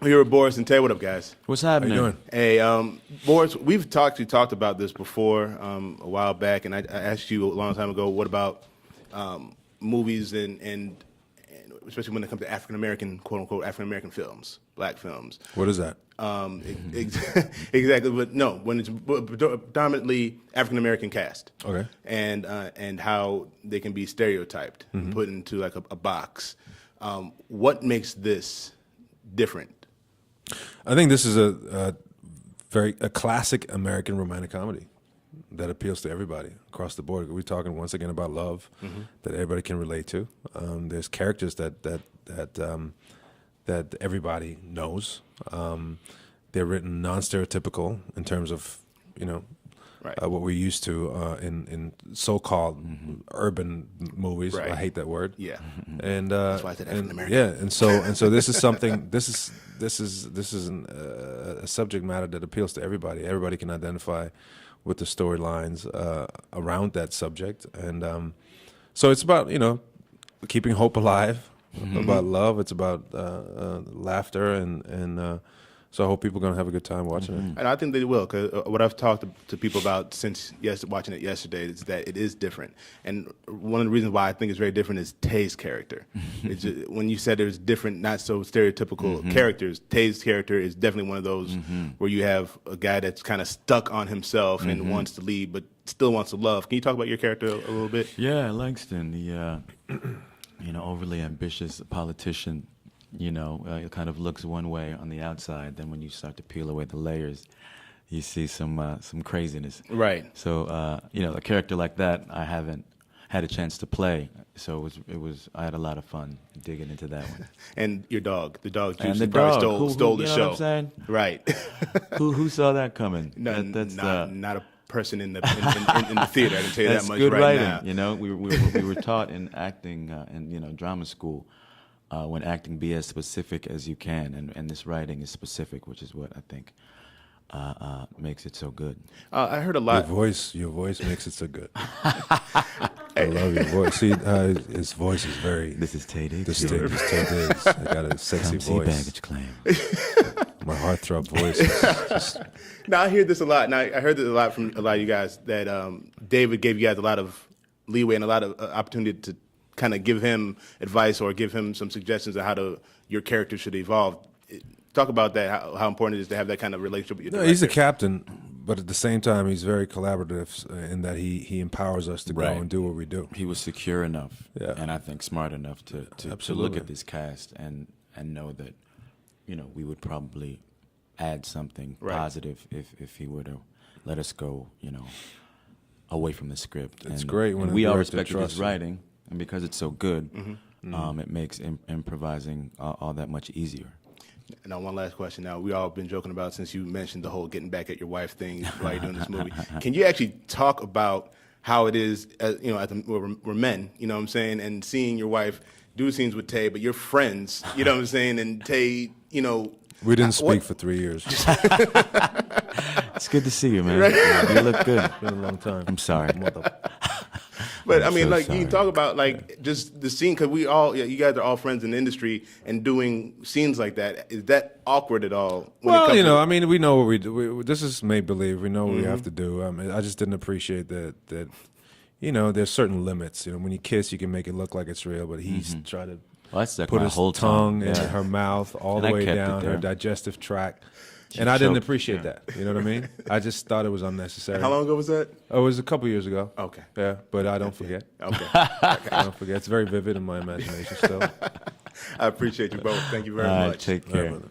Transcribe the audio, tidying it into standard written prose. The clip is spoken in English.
We're here with Boris and Taye. What up, guys? What's happening? How you doing? Hey, Boris, we've talked about this before a while back, and I asked you a long time ago, what about movies and especially when it comes to African American, quote unquote, African American films, black films. What is that? Exactly, but no, when it's predominantly African American cast, Okay. and how they can be stereotyped, and put into like a box. What makes this different? I think this is a classic American romantic comedy that appeals to everybody across the board. We're talking once again about love that everybody can relate to. There's characters that everybody knows. They're written non-stereotypical in terms of Right. what we're used to in so-called urban movies. Right. I hate that word. Yeah, And that's why I said African American. yeah, and so this is something. This is a subject matter that appeals to everybody. Everybody can identify with the storylines around that subject, and so it's about keeping hope alive, about love. It's about laughter, and so I hope people are gonna have a good time watching it. And I think they will, because what I've talked to people about since watching it yesterday is that it is different. And one of the reasons why I think it's very different is Taye's character. It's just, when you said there's different, not so stereotypical characters, Taye's character is definitely one of those where you have a guy that's kind of stuck on himself and wants to lead, but still wants to love. Can you talk about your character a little bit? Yeah, Langston, the overly ambitious politician. It kind of looks one way on the outside. Then when you start to peel away the layers, you see some craziness. Right. So a character like that, I haven't had a chance to play. So it was. I had a lot of fun digging into that one. And your dog, the dog, And Juicy, the probably dog, stole the you know show. what I'm saying? Right. Who saw that coming? No, That's not a person in the theater. I can tell you That's that much good right writing. now. We were taught in acting and drama school when acting be as specific as you can, and this writing is specific, which is what I think makes it so good. I heard a lot. Your voice makes it so good. I love your voice. See, his voice is very. This is Taye Diggs. This is Taye Diggs. I got a sexy Come see voice. baggage claim. My heartthrob voice is just. Now I hear this a lot. Now I heard this a lot from a lot of you guys that David gave you guys a lot of leeway and a lot of opportunity to kind of give him advice or give him some suggestions on how your character should evolve. Talk about that. How important it is to have that kind of relationship with your director. He's the captain, but at the same time, he's very collaborative in that he empowers us to go Right. and do what we do. He was secure enough, Yeah. and I think smart enough to look Absolutely. at this cast and know that we would probably add something Right. positive if he were to let us go away from the script. It's and, great when and a we all director respected trusts his you. writing, and because it's so good, it makes improvising all that much easier. Now, one last question. Now, we all been joking about since you mentioned the whole getting back at your wife thing while you're doing this movie. Can you actually talk about how it is, we're men, you know what I'm saying, and seeing your wife do scenes with Taye, but you're friends, you know what I'm saying, and Taye, We didn't speak for 3 years. It's It's good to see you, man. You look good. been a long time. I'm sorry. But I'm I mean, so like, you can sorry. talk about like just the scene, because you guys are all friends in the industry, and doing scenes like that, is that awkward at all? When it Well, comes to, I mean, we know what we do. This is make believe. We know what we have to do. I just didn't appreciate that. There's certain limits. When you kiss, you can make it look like it's real, but he's trying to Well, I stuck put my his whole tongue in Yeah. her mouth all And the I way kept it down her there. digestive tract. And I didn't choked, appreciate yeah. that. You know what I mean? I just thought it was unnecessary. how long ago was that? Oh, it was a couple years ago. Okay. Yeah, but I don't forget. Okay. I don't forget. It's very vivid in my imagination still. I appreciate you both. Thank you very All right, much. take All right, care. brother.